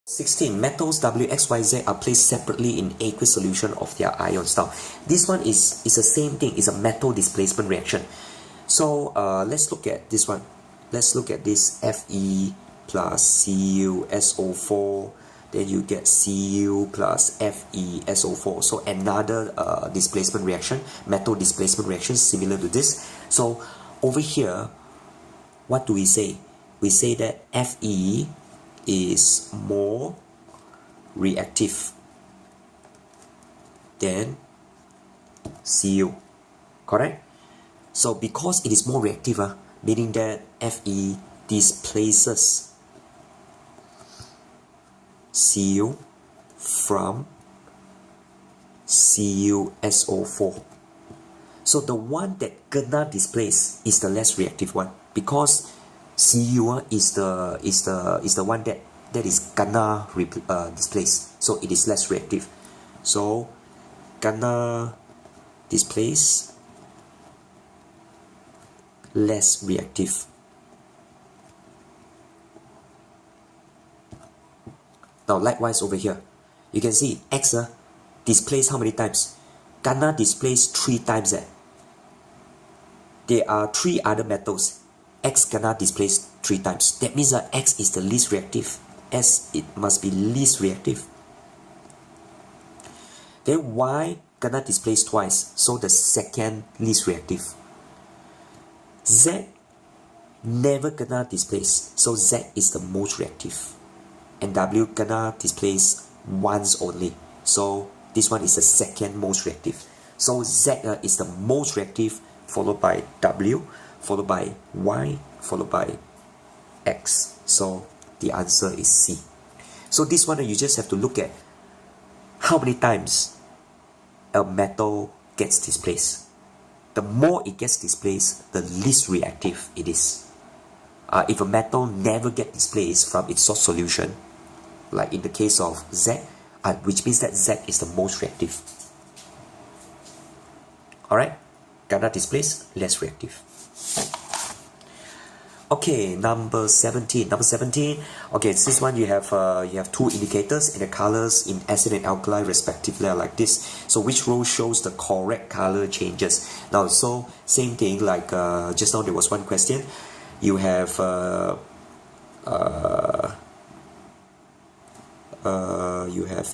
16. Metals W, X, Y, Z are placed separately in aqueous solution of their ions. Now, this one is the same thing. It's a metal displacement reaction. So let's look at this one. Let's look at this Fe plus CuSO4. Then you get Cu plus FeSO4. So another displacement reaction, metal displacement reaction similar to this. So over here, what do we say? We say that Fe is more reactive than Cu, correct? So because it is more reactive, meaning that Fe displaces Cu from CuSO4. So the one that gonna displace is the less reactive one, because Cu is the one that is gonna displace, so it is less reactive. So gonna displace, less reactive. Now likewise over here, you can see X displace how many times? Gonna displace 3 times. There are 3 other metals. X gonna displace 3 times. That means that X is the least reactive. It must be least reactive. Then Y gonna displace twice, so the second least reactive. Z never gonna displace, so Z is the most reactive. And W gonna displace once only, so this one is the second most reactive. So Z is the most reactive, followed by W, followed by Y, followed by X. So the answer is C. So this one you just have to look at how many times a metal gets displaced. The more it gets displaced, the least reactive it is. If a metal never gets displaced from its source solution, like in the case of Z, which means that Z is the most reactive. Alright, gonna displace, less reactive. Okay, number 17. Number 17. Okay, this one you have 2 indicators, and the colors in acid and alkali respectively are like this. So which row shows the correct color changes? Now, so same thing like just now there was one question. You have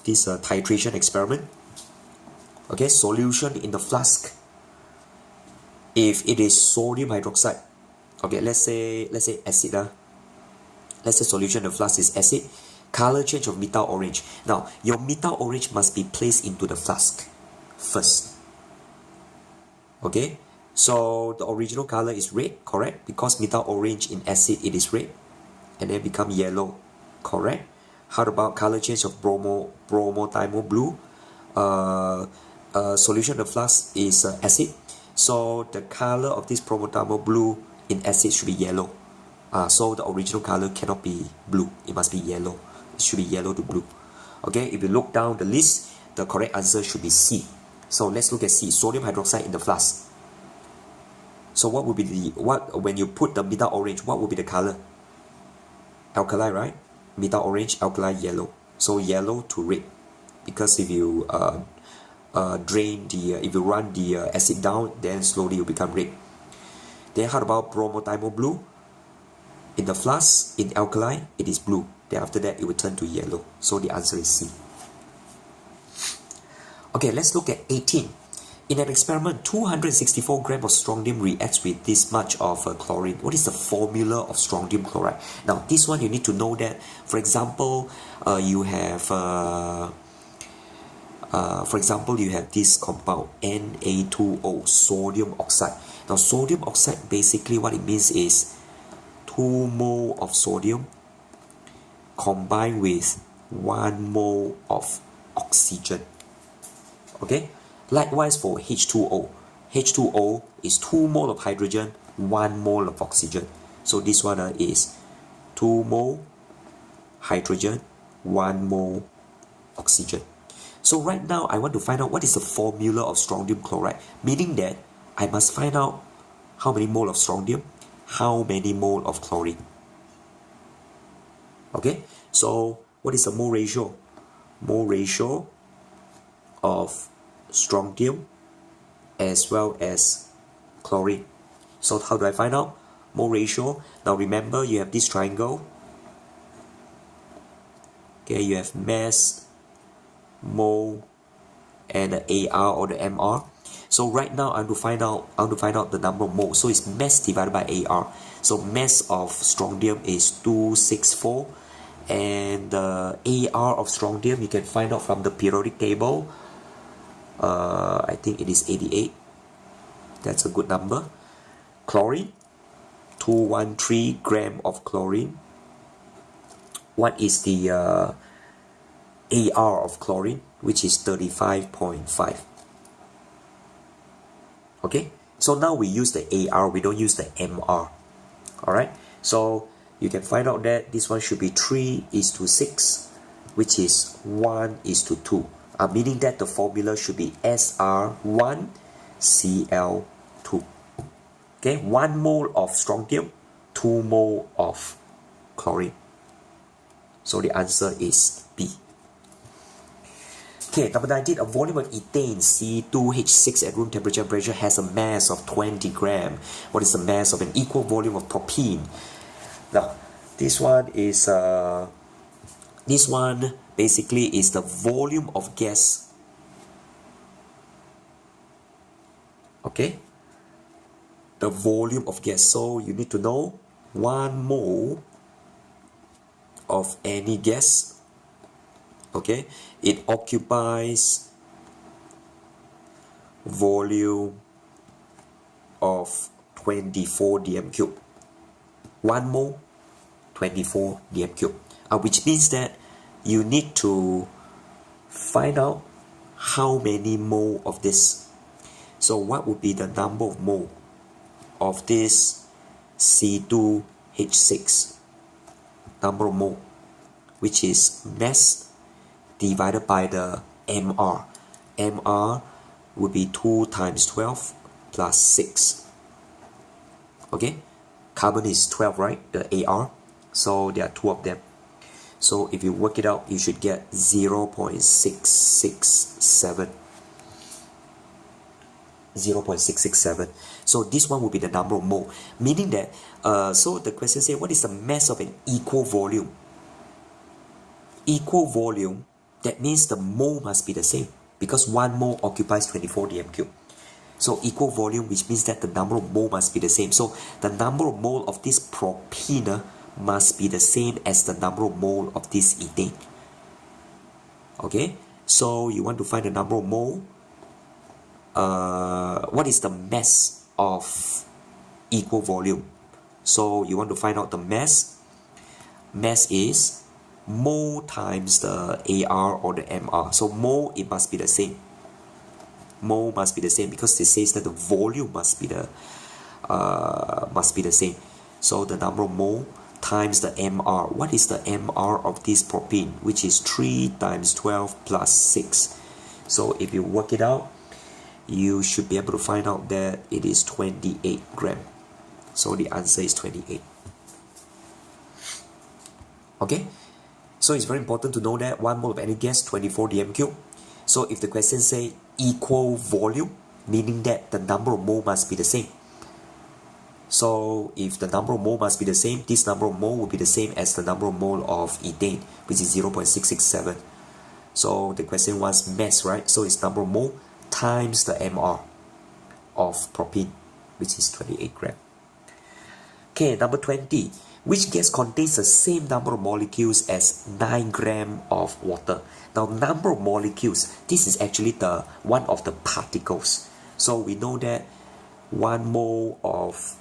this titration experiment. Okay, solution in the flask. If it is sodium hydroxide, okay, let's say acid. Let's say solution in the flask is acid. Color change of methyl orange. Now, your methyl orange must be placed into the flask first. Okay, so the original color is red, correct? Because methyl orange in acid it is red, and then become yellow, correct? How about color change of bromothymol blue? Solution in the flask is acid. So the color of this bromothymol blue in acid should be yellow. So the original color cannot be blue. It must be yellow. It should be yellow to blue. Okay, if you look down the list, the correct answer should be C. So let's look at C. Sodium hydroxide in the flask. So what would be when you put the methyl orange, what would be the color? Alkali, right? Methyl orange, alkali, yellow. So yellow to red. Because if you if you run the acid down, then slowly it will become red. Then how about bromothymol blue? In the flask, in alkali, it is blue. Then after that, it will turn to yellow. So the answer is C. Okay, let's look at 18. In an experiment, 264 grams of strontium reacts with this much of chlorine. What is the formula of strontium chloride? Now, this one you need to know that, for example, you have this compound Na2O, sodium oxide. Now, sodium oxide, basically what it means is 2 mole of sodium combined with 1 mole of oxygen. Okay? Likewise for H2O. H2O is 2 mole of hydrogen, 1 mole of oxygen. So this one is 2 mole hydrogen, 1 mole oxygen. So right now I want to find out what is the formula of strontium chloride, meaning that I must find out how many mole of strontium, how many mole of chlorine. Okay, so what is the mole ratio? Mole ratio of strontium as well as chlorine. So how do I find out? Mole ratio. Now remember, you have this triangle. Okay, you have mass, mole, and the AR or the MR. So right now I want to find out the number of moles. So it's mass divided by AR. So mass of strontium is 264, and the AR of strontium you can find out from the periodic table. I think it is 88. That's a good number. Chlorine, 213 gram of chlorine. What is the AR of chlorine? Which is 35.5. Okay, so now we use the AR, we don't use the MR. Alright, so you can find out that this one should be 3:6, which is 1:2. Meaning that the formula should be SR1Cl2. Okay, 1 mole of strontium, 2 mole of chlorine. So the answer is B. Okay, number 19, a volume of ethane C2H6 at room temperature and pressure has a mass of 20 gram. What is the mass of an equal volume of propene? Now, this one basically is the volume of gas. Okay, the volume of gas. So you need to know 1 mole of any gas. Okay, it occupies volume of 24 dm cube. 1 mole, 24 dm cube. Which means that you need to find out how many mole of this. So what would be the number of mole of this C2H6? Number of mole, which is mass divided by the MR. MR would be 2 times 12 plus 6. Okay, carbon is 12, right? The AR. So there are 2 of them. So if you work it out, you should get 0.667. 0.667. So this one will be the number of mole. Meaning that, so the question says, what is the mass of an equal volume? Equal volume, that means the mole must be the same, because 1 mole occupies 24 dm cube. So equal volume, which means that the number of mole must be the same. So the number of mole of this propene must be the same as the number of mole of this ethane. Okay, so you want to find the number of mole. What is the mass of equal volume? So you want to find out the mass. Mass is mole times the AR or the MR. So mole, it must be the same. Mole must be the same because it says that the volume must be the same. So the number of mole times the MR. What is the MR of this propene? Which is 3 times 12 plus 6. So if you work it out, you should be able to find out that it is 28 gram. So the answer is 28. Okay, so it's very important to know that 1 mole of any gas, 24 dm cube. So if the question say equal volume, meaning that the number of mole must be the same. So if the number of mole must be the same, this number of mole will be the same as the number of mole of ethane, which is 0.667. So the question wants mass, right? So it's number of mole times the MR of propene, which is 28 gram. Okay, number 20. Which gas contains the same number of molecules as 9 gram of water? Now, number of molecules, this is actually one of the particles. So we know that 1 mole of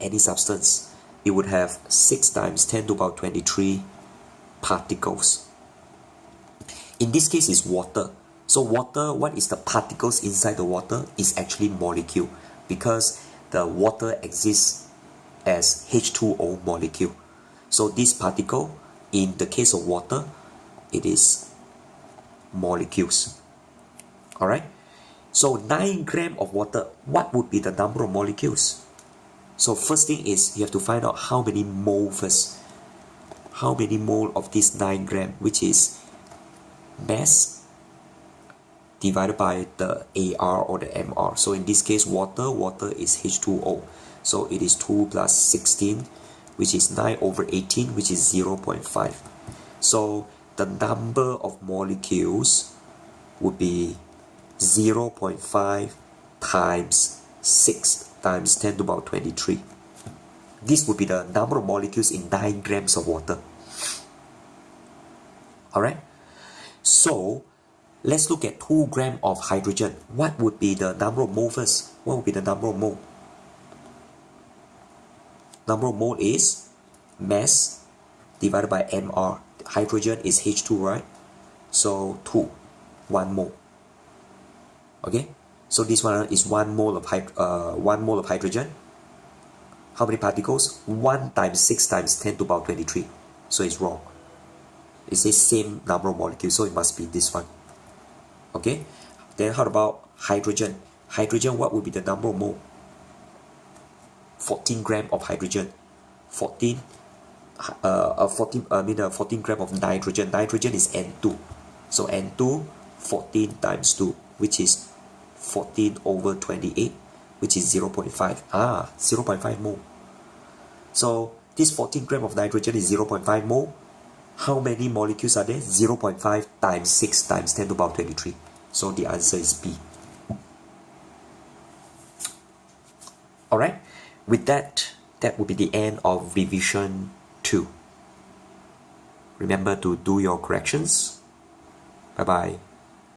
any substance, it would have 6 times 10 to the power 23 particles. In this case, it's water. So water, what is the particles inside the water? Is actually molecule, because the water exists as H2O molecule. So this particle, in the case of water, it is molecules. Alright? So 9 gram of water, what would be the number of molecules? So first thing is, you have to find out how many mole first. how many mole of this 9 gram, which is mass divided by the AR or the MR. So in this case, water is H2O. So it is 2 plus 16, which is 9 over 18, which is 0.5. So the number of molecules would be 0.5 times 6 times 10 to the power 23. This would be the number of molecules in 9 grams of water. Alright? So, let's look at 2 grams of hydrogen. What would be the number of mole first? What would be the number of mole? Number of mole is mass divided by MR. Hydrogen is H2, right? So, 2. 1 mole. Okay? So, this one is 1 mole of hydrogen. How many particles? 1 times 6 times 10 to the power 23. So it's wrong. It says same number of molecules, so it must be this one. Okay? Then how about hydrogen? Hydrogen, what would be the number of mole? 14 gram of hydrogen. 14 gram of nitrogen. Nitrogen is N2. So N2, 14 times 2, which is 14 over 28, which is 0.5. 0.5 mole. So this 14 gram of nitrogen is 0.5 mole. How many molecules are there? 0.5 times 6 times 10 to the power 23. So the answer is B. Alright, with that would be the end of revision 2. Remember to do your corrections. Bye bye.